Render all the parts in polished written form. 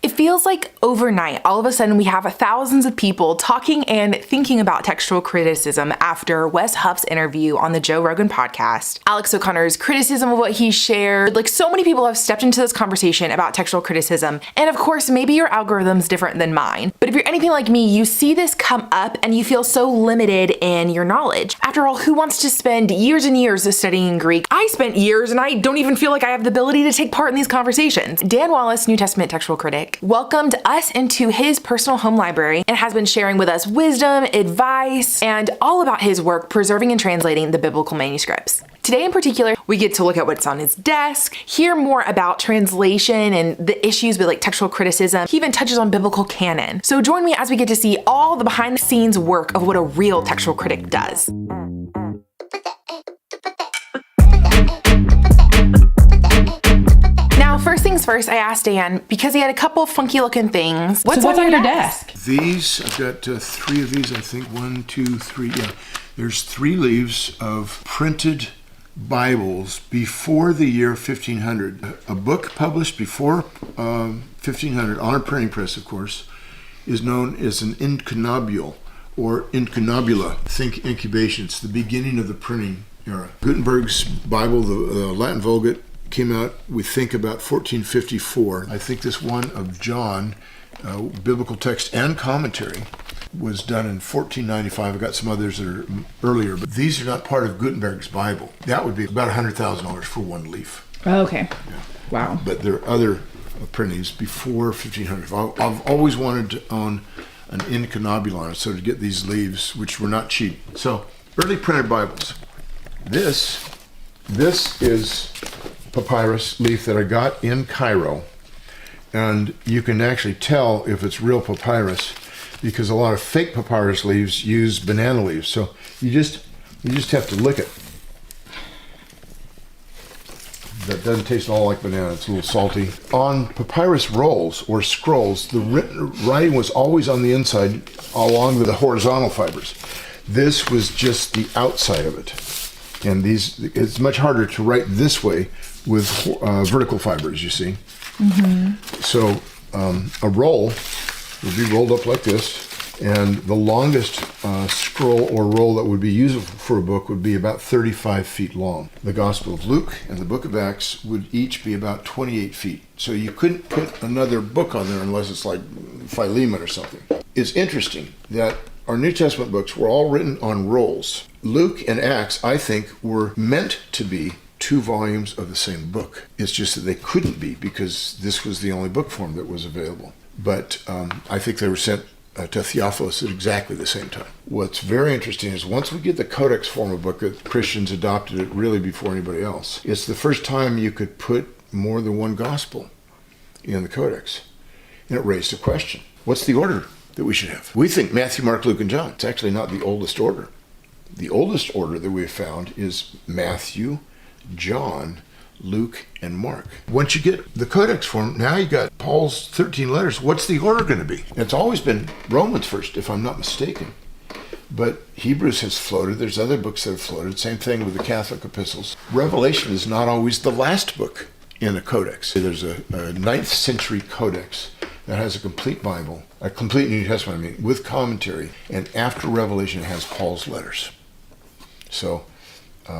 It feels like overnight, all of a sudden we have thousands of people talking and thinking about textual criticism after Wes Huff's interview on the Joe Rogan podcast, Alex O'Connor's criticism of what he shared. Like, so many people have stepped into this conversation about textual criticism. And of course, maybe your algorithm's different than mine. But if you're anything like me, you see this come up and you feel so limited in your knowledge. After all, who wants to spend years and years studying Greek? I spent years and I don't even feel like I have the ability to take part in these conversations. Dan Wallace, New Testament textual critic, welcomed us into his personal home library and has been sharing with us wisdom, advice, and all about his work preserving and translating the biblical manuscripts. Today in particular, we get to look at what's on his desk, hear more about translation and the issues with like textual criticism. He even touches on biblical canon. So join me as we get to see all the behind the scenes work of what a real textual critic does. First things first, I asked Dan, because he had a couple funky looking things. What's on your desk? These, I've got 3 of these, I think. 1, 2, 3, yeah. There's 3 leaves of printed Bibles before the year 1500. A book published before 1500, on a printing press, of course, is known as an incunabule or incunabula. Think incubation. It's the beginning of the printing era. Gutenberg's Bible, the Latin Vulgate, came out, we think, about 1454. I think this one of John, biblical text and commentary, was done in 1495. I've got some others that are earlier, but these are not part of Gutenberg's Bible. That would be about $100,000 for one leaf. Oh, okay. Yeah. Wow. But there are other printings before 1500. I've always wanted to own an incunabulon, so to get these leaves, which were not cheap. So, early printed Bibles. This is papyrus leaf that I got in Cairo, and you can actually tell if it's real papyrus because a lot of fake papyrus leaves use banana leaves. So you just have to lick it. That doesn't taste at all like banana. It's a little salty. On papyrus rolls or scrolls, the writing was always on the inside along with the horizontal fibers. This was just the outside of it. And it's much harder to write this way with vertical fibers, you see. Mm-hmm. So a roll would be rolled up like this, and the longest scroll or roll that would be usable for a book would be about 35 feet long. The Gospel of Luke and the Book of Acts would each be about 28 feet. So you couldn't put another book on there unless it's like Philemon or something. It's interesting that our New Testament books were all written on rolls. Luke and Acts, I think, were meant to be 2 volumes of the same book. It's just that they couldn't be because this was the only book form that was available. But I think they were sent to Theophilus at exactly the same time. What's very interesting is once we get the codex form of book, that Christians adopted it really before anybody else. It's the first time you could put more than one gospel in the codex. And it raised a question. What's the order that we should have? We think Matthew, Mark, Luke, and John. It's actually not the oldest order. The oldest order that we have found is Matthew, John, Luke, and Mark. Once you get the codex form, now you got Paul's 13 letters. What's the order going to be? It's always been Romans first, if I'm not mistaken. But Hebrews has floated. There's other books that have floated. Same thing with the Catholic epistles. Revelation is not always the last book in a codex. There's a 9th century codex that has a complete Bible, a complete New Testament, with commentary, and after Revelation it has Paul's letters. So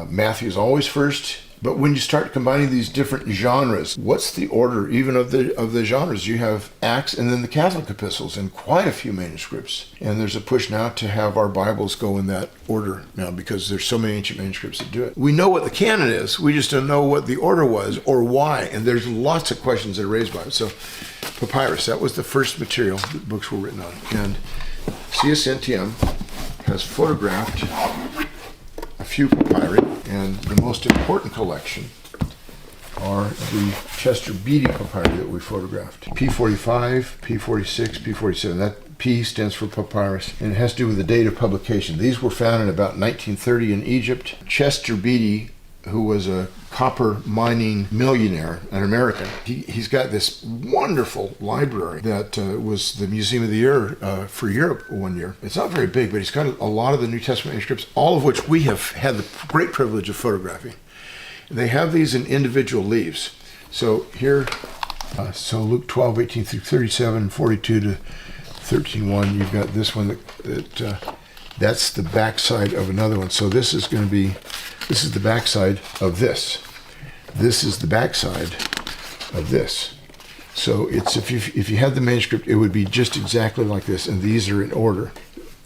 Matthew is always first, but when you start combining these different genres, what's the order even of the genres? You have Acts and then the Catholic epistles in quite a few manuscripts. And there's a push now to have our Bibles go in that order now because there's so many ancient manuscripts that do it. We know what the canon is, we just don't know what the order was or why. And there's lots of questions that are raised by it. So papyrus, that was the first material that books were written on. And CSNTM has photographed a few papyri, and the most important collection are the Chester Beatty papyri that we photographed. P45, P46, P47. That P stands for papyrus, and it has to do with the date of publication. These were found in about 1930 in Egypt. Chester Beatty, who was a copper mining millionaire, an American, he's got this wonderful library that was the Museum of the Year for Europe one year. It's not very big, but he's got a lot of the New Testament manuscripts, all of which we have had the great privilege of photographing. They have these in individual leaves. So here So Luke 12:18 through 37, 42 to 13:1. You've got this one that's the backside of another one. So this is the backside of this. This is the backside of this. So it's if you had the manuscript, it would be just exactly like this, and these are in order.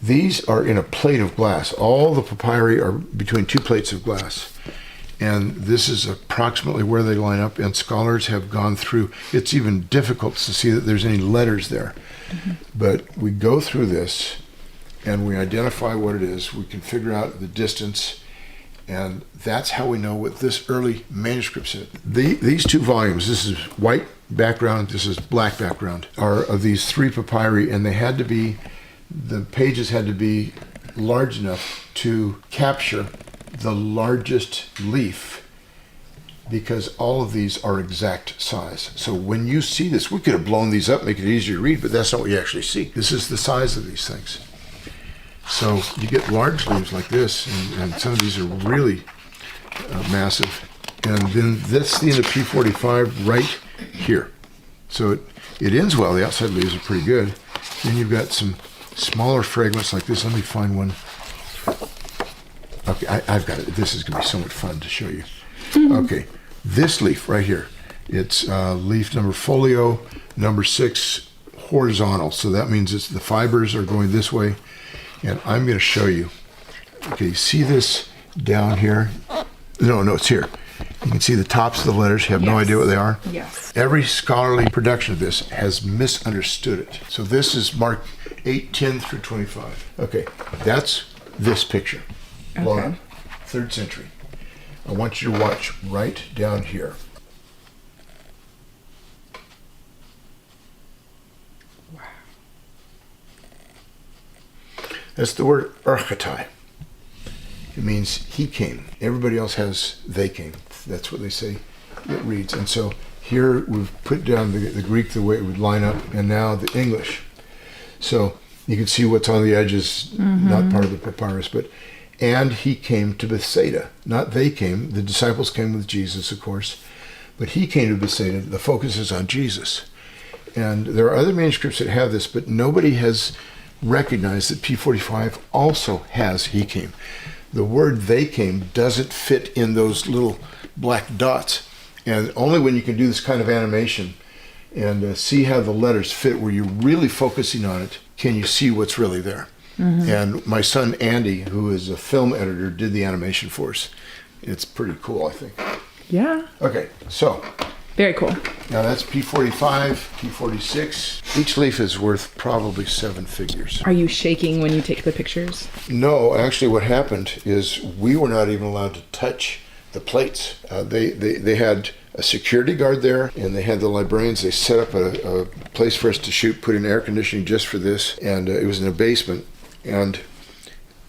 These are in a plate of glass. All the papyri are between two plates of glass. And this is approximately where they line up, and scholars have gone through. It's even difficult to see that there's any letters there. Mm-hmm. But we go through this, and we identify what it is. We can figure out the distance, and that's how we know what this early manuscript said. These two volumes, this is white background, this is black background, are of these three papyri, and the pages had to be large enough to capture the largest leaf, because all of these are exact size. So when you see this, we could have blown these up, make it easier to read, but that's not what you actually see. This is the size of these things. So you get large leaves like this, and some of these are really massive. And then that's the end of P45 right here. So it ends well. The outside leaves are pretty good. Then you've got some smaller fragments like this. Let me find one. Okay, I've got it. This is going to be so much fun to show you. Okay, this leaf right here. It's leaf number folio number 6 horizontal. So that means the fibers are going this way. And I'm going to show you. Okay, see this down here? No, it's here. You can see the tops of the letters. You have no idea what they are? Yes. Every scholarly production of this has misunderstood it. So this is marked 8:10 through 25. Okay, that's this picture. Okay. 3rd century. I want you to watch right down here. Wow. That's the word archetai. It means he came. Everybody else has they came. That's what they say it reads. And so here we've put down the Greek the way it would line up, and now the English. So you can see what's on the edges, not part of the papyrus, but and he came to Bethsaida. Not they came. The disciples came with Jesus, of course, but he came to Bethsaida. The focus is on Jesus. And there are other manuscripts that have this, but nobody has recognized that P45 also has he came. The word they came doesn't fit in those little black dots. And only when you can do this kind of animation and see how the letters fit, where you're really focusing on it, can you see what's really there. And my son Andy, who is a film editor, did the animation for us. It's pretty cool, I think. Yeah. Okay, so. Very cool. Now that's P45, P46. Each leaf is worth probably 7 figures. Are you shaking when you take the pictures? No, actually what happened is we were not even allowed to touch the plates. They had a security guard there, and they had the librarians. They set up a place for us to shoot, put in air conditioning just for this, and it was in a basement. And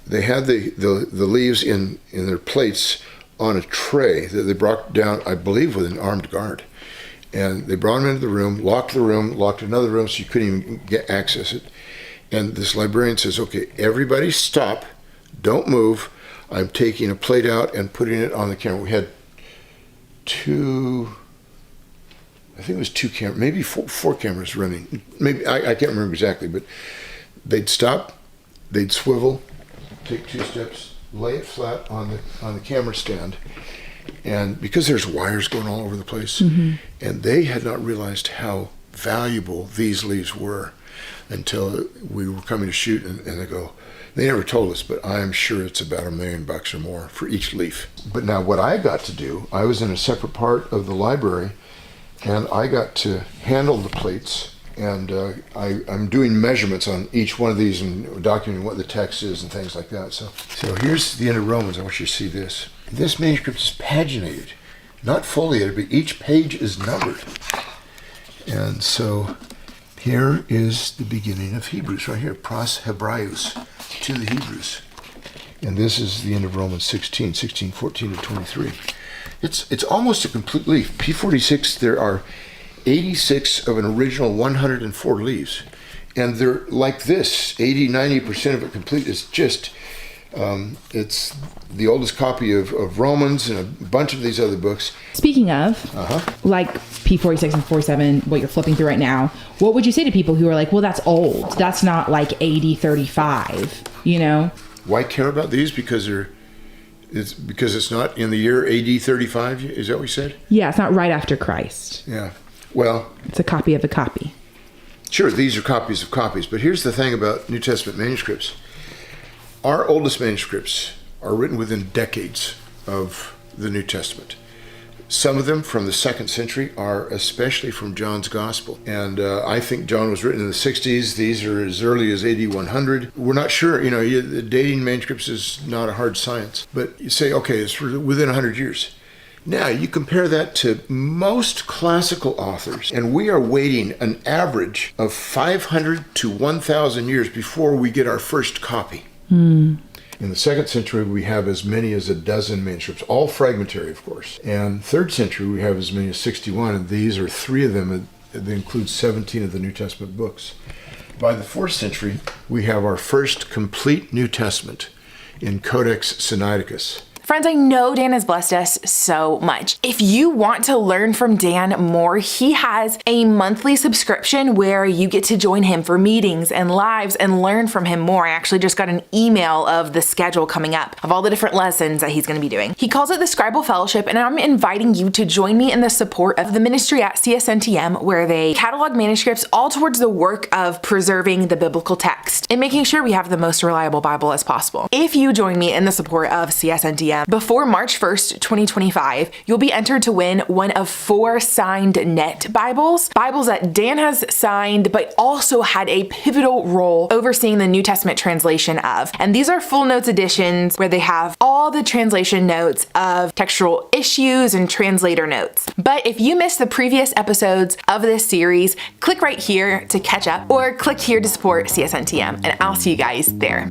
they had the leaves in their plates on a tray that they brought down, I believe, with an armed guard. And they brought them into the room, locked another room so you couldn't even access it. And this librarian says, okay, everybody stop, don't move. I'm taking a plate out and putting it on the camera. We had two cameras, maybe four cameras running. Maybe, I can't remember exactly, but they'd stop, they'd swivel, take 2 steps, lay it flat on the camera stand. And because there's wires going all over the place, and they had not realized how valuable these leaves were until we were coming to shoot, and they never told us, but I'm sure it's about $1 million or more for each leaf. But now what I got to do, I was in a separate part of the library, and I got to handle the plates, and I'm doing measurements on each one of these and documenting what the text is and things like that. So here's the end of Romans. I want you to see this. This manuscript is paginated, not foliated, but each page is numbered. And so here is the beginning of Hebrews right here, pros Hebraeus, to the Hebrews. And this is the end of Romans 16, 14 to 23. It's almost a complete leaf. P46, there are 86 of an original 104 leaves. And they're like this, 80-90% of it complete. Is just It's the oldest copy of Romans and a bunch of these other books. Speaking of, like P46 and 47, what you're flipping through right now, what would you say to people who are like, well, that's old. That's not like AD 35, you know? Why care about these? Because it's not in the year AD 35, is that what you said? Yeah, it's not right after Christ. Yeah. Well, it's a copy of a copy. Sure, these are copies of copies, but here's the thing about New Testament manuscripts. Our oldest manuscripts are written within decades of the New Testament. Some of them from the 2nd century are especially from John's Gospel. And I think John was written in the 60s. These are as early as AD 100. We're not sure, dating manuscripts is not a hard science. But you say, okay, it's within 100 years. Now, you compare that to most classical authors, and we are waiting an average of 500 to 1,000 years before we get our first copy. In the 2nd century, we have as many as a dozen manuscripts, all fragmentary, of course. And 3rd century, we have as many as 61, and these are 3 of them. They include 17 of the New Testament books. By the 4th century, we have our first complete New Testament in Codex Sinaiticus. Friends, I know Dan has blessed us so much. If you want to learn from Dan more, he has a monthly subscription where you get to join him for meetings and lives and learn from him more. I actually just got an email of the schedule coming up of all the different lessons that he's going to be doing. He calls it the Scribal Fellowship, and I'm inviting you to join me in the support of the ministry at CSNTM, where they catalog manuscripts all towards the work of preserving the biblical text and making sure we have the most reliable Bible as possible. If you join me in the support of CSNTM, before March 1st, 2025, you'll be entered to win one of 4 signed net Bibles that Dan has signed, but also had a pivotal role overseeing the New Testament translation of. And these are full notes editions where they have all the translation notes of textual issues and translator notes. But if you missed the previous episodes of this series, click right here to catch up, or click here to support CSNTM, and I'll see you guys there.